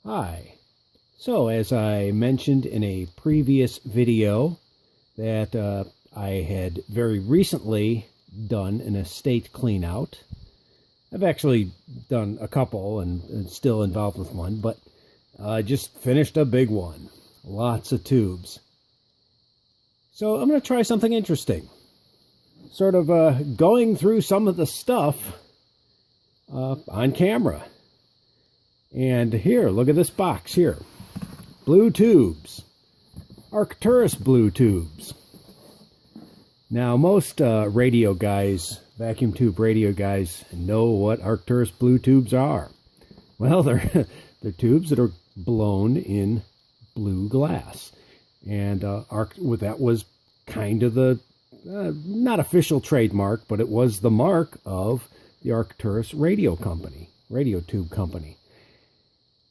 Hi. So as I mentioned in a previous video that I had very recently done an estate clean out. I've actually done a couple and still involved with one, but I just finished a big one. Lots of tubes. So I'm going to try something interesting. Sort of going through some of the stuff on camera. And here, look at this box here. Blue tubes. Arcturus blue tubes. Now, most radio guys, vacuum tube radio guys, know what Arcturus blue tubes are. Well, they're tubes that are blown in blue glass. And that was kind of the, not official trademark, but it was the mark of the Arcturus radio tube company.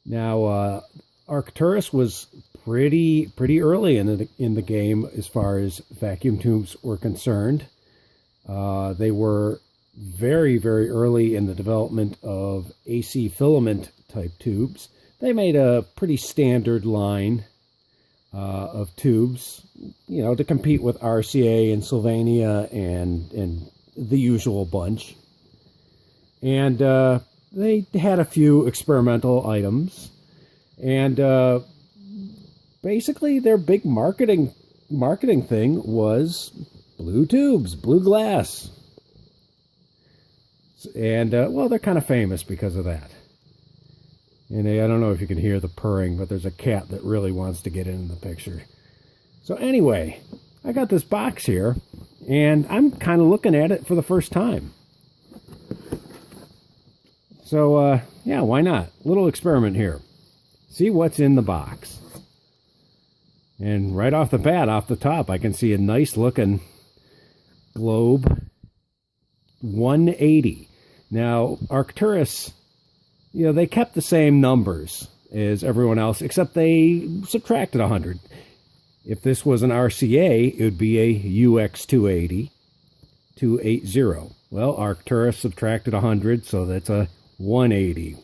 Now, Arcturus was pretty early in the game as far as vacuum tubes were concerned. They were very early in the development of AC filament type tubes. They made a pretty standard line of tubes, you know, to compete with RCA and Sylvania and the usual bunch. And they had a few experimental items, and basically their big marketing thing was blue tubes, blue glass. And, well, they're kind of famous because of that. And I don't know if you can hear the purring, but there's a cat that really wants to get in the picture. So anyway, I got this box here, and I'm kind of looking at it for the first time. So, yeah, why not? Little experiment here. See what's in the box. And right off the bat, off the top, I can see a nice looking globe 180. Now, Arcturus, you know, they kept the same numbers as everyone else, except they subtracted 100. If this was an RCA, it would be a UX 280. Well, Arcturus subtracted 100, so that's a 180.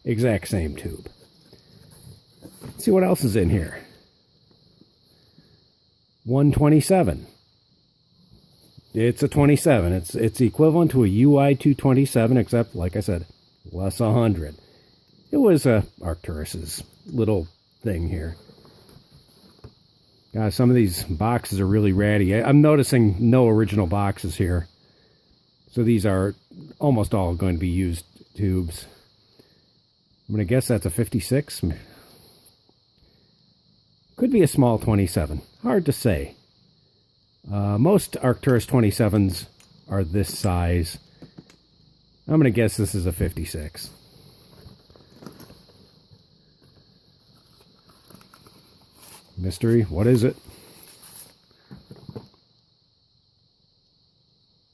Exact same tube. Let's see what else is in here. 127. It's a 27. It's equivalent to a UI 227, except, like I said, less 100. It was Arcturus's little thing here. Some of these boxes are really ratty. I'm noticing no original boxes here. So these are almost all going to be used tubes. I'm going to guess that's a 56. Could be a small 27. Hard to say. Most Arcturus 27s are this size. I'm going to guess this is a 56. Mystery, what is it?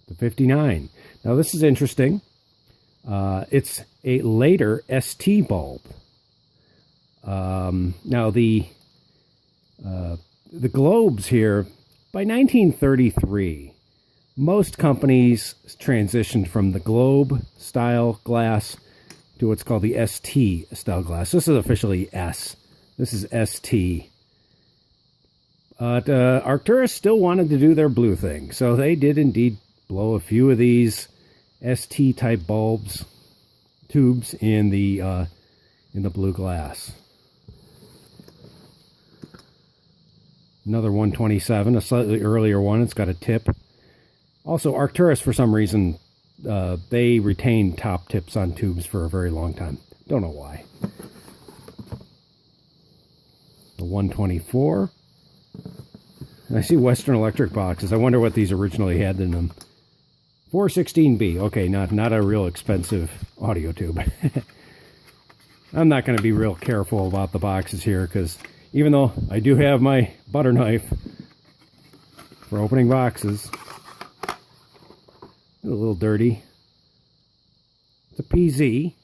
The 59. Now this is interesting. It's a later ST bulb. Now the globes here, by 1933, most companies transitioned from the globe style glass to what's called the ST style glass. This is officially S. This is ST. But Arcturus still wanted to do their blue thing, so they did indeed blow a few of these ST type bulbs, tubes in the blue glass. Another 127, a slightly earlier one. It's got a tip. Also, Arcturus, for some reason, they retain top tips on tubes for a very long time. Don't know why. The 124. I see Western Electric boxes. I wonder what these originally had in them. 416B. Okay, not a real expensive audio tube. I'm not going to be real careful about the boxes here, because even though I do have my butter knife for opening boxes, a little dirty. It's a PZ.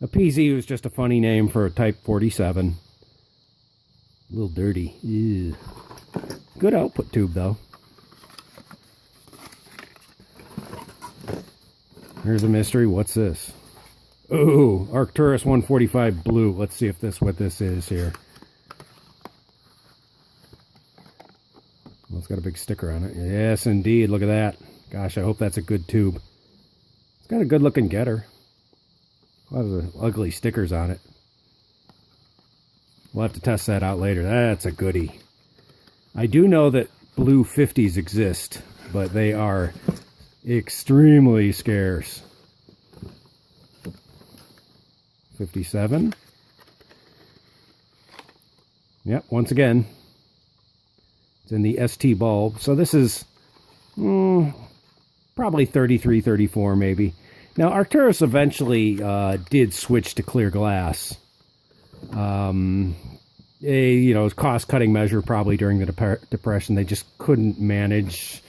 A PZ was just a funny name for a Type 47. A little dirty. Ew. Good output tube, though. Here's a mystery. What's this? Ooh, Arcturus 145 blue. Let's see if what this is here. Well, it's got a big sticker on it. Yes, indeed. Look at that. Gosh, I hope that's a good tube. It's got a good looking getter. A lot of ugly stickers on it. We'll have to test that out later. That's a goodie. I do know that blue 50s exist, but they are extremely scarce. 57. Yep, once again, it's in the ST bulb. So this is probably 33, 34 maybe. Now, Arcturus eventually did switch to clear glass. Cost-cutting measure probably during the Depression. They just couldn't manage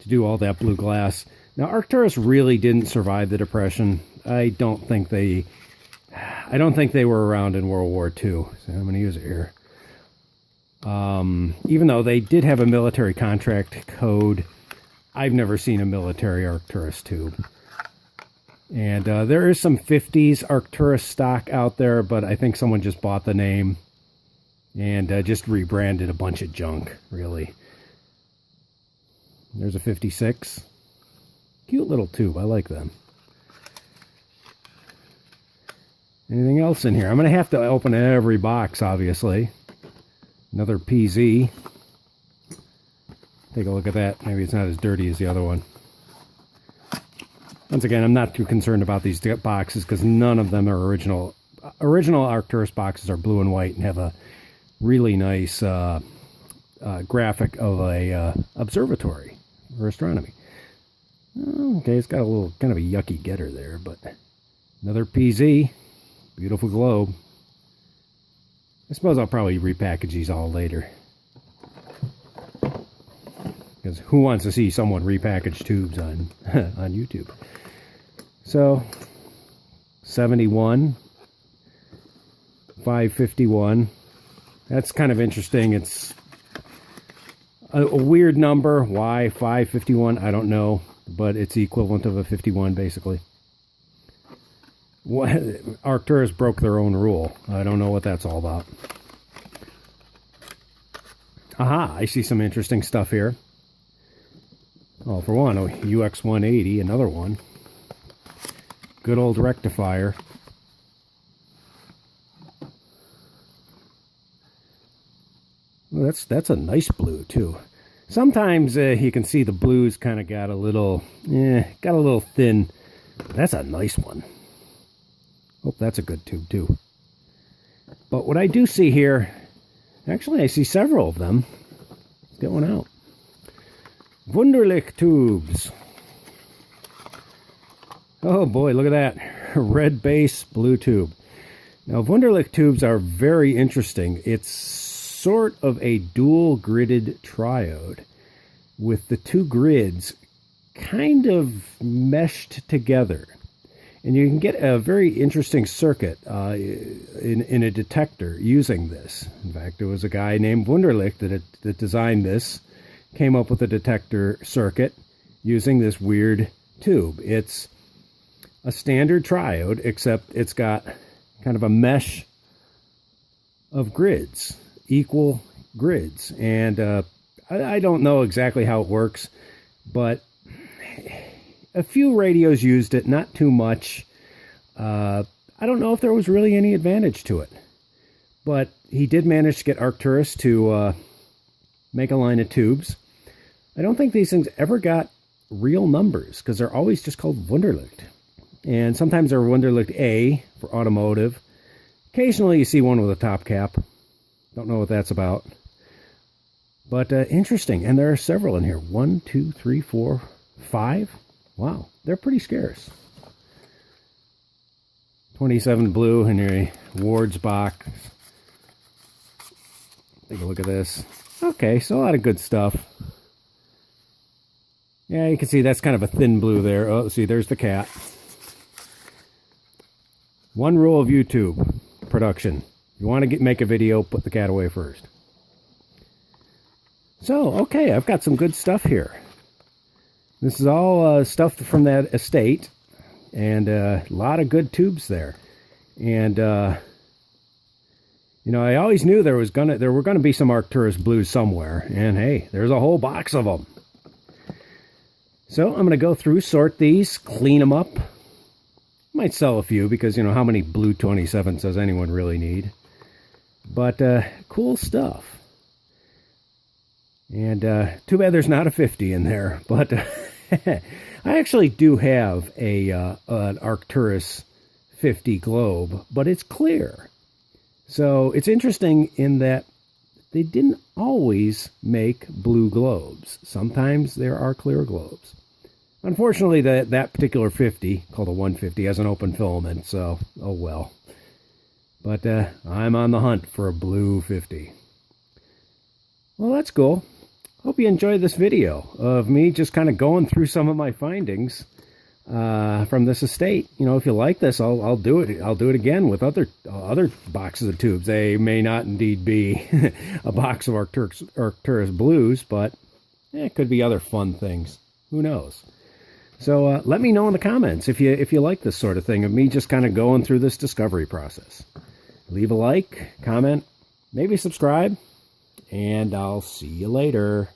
to do all that blue glass. Now, Arcturus really didn't survive the Depression. I don't think they were around in World War II. So I'm going to use it here. Even though they did have a military contract code, I've never seen a military Arcturus tube. And there is some 50s Arcturus stock out there, but I think someone just bought the name and just rebranded a bunch of junk, really. There's a 56. Cute little tube. I like them. Anything else in here? I'm going to have to open every box, obviously. Another PZ. Take a look at that. Maybe it's not as dirty as the other one. Once again, I'm not too concerned about these boxes because none of them are original. Original Arcturus boxes are blue and white and have a really nice graphic of a observatory for astronomy. Okay, it's got a little kind of a yucky getter there, but another PZ. Beautiful globe. I suppose I'll probably repackage these all later. Because who wants to see someone repackage tubes on on YouTube? So, 71, 551. That's kind of interesting. It's a weird number. Why 551? I don't know, but it's the equivalent of a 51, basically. Arcturus broke their own rule. I don't know what that's all about. Aha, I see some interesting stuff here. Oh, for one, a UX180, another one. Good old rectifier. Well, that's a nice blue, too. Sometimes you can see the blues kind of got a little thin. That's a nice one. Oh, that's a good tube, too. But what I do see here, actually, I see several of them. Let's get one out. Wunderlich tubes. Oh boy, look at that. Red base, blue tube. Now, Wunderlich tubes are very interesting. It's sort of a dual gridded triode with the two grids kind of meshed together. And you can get a very interesting circuit in a detector using this. In fact, there was a guy named Wunderlich that designed this, came up with a detector circuit using this weird tube. It's a standard triode, except it's got kind of a mesh of grids, equal grids. And I don't know exactly how it works, but a few radios used it, not too much. I don't know if there was really any advantage to it. But he did manage to get Arcturus to make a line of tubes. I don't think these things ever got real numbers, because they're always just called Wunderlich. And sometimes they're Wunderlich A for automotive. Occasionally you see one with a top cap. Don't know what that's about. But interesting. And there are several in here. 1, 2, 3, 4, 5. Wow, they're pretty scarce. 27 blue in your Ward's box. Take a look at this. Okay, so a lot of good stuff. Yeah, you can see that's kind of a thin blue there. Oh, see, there's the cat. One rule of YouTube production. If you want to make a video, put the cat away first. So, okay, I've got some good stuff here. This is all stuff from that estate. and a lot of good tubes there. And you know, I always knew there were gonna be some Arcturus blues somewhere, and hey, there's a whole box of them. So I'm gonna go through, sort these, clean them up. Might sell a few because, you know, how many blue 27s does anyone really need? But cool stuff. And too bad there's not a 50 in there. But I actually do have an Arcturus 50 globe, but it's clear. So it's interesting in that they didn't always make blue globes. Sometimes there are clear globes. Unfortunately, that particular 50, called a 150, has an open filament, so oh well. But I'm on the hunt for a blue 50. Well, that's cool. Hope you enjoyed this video of me just kind of going through some of my findings from this estate. You know, if you like this, I'll do it. I'll do it again with other boxes of tubes. They may not indeed be a box of Arcturus blues, but it could be other fun things. Who knows? So let me know in the comments if you like this sort of thing of me just kind of going through this discovery process. Leave a like, comment, maybe subscribe, and I'll see you later.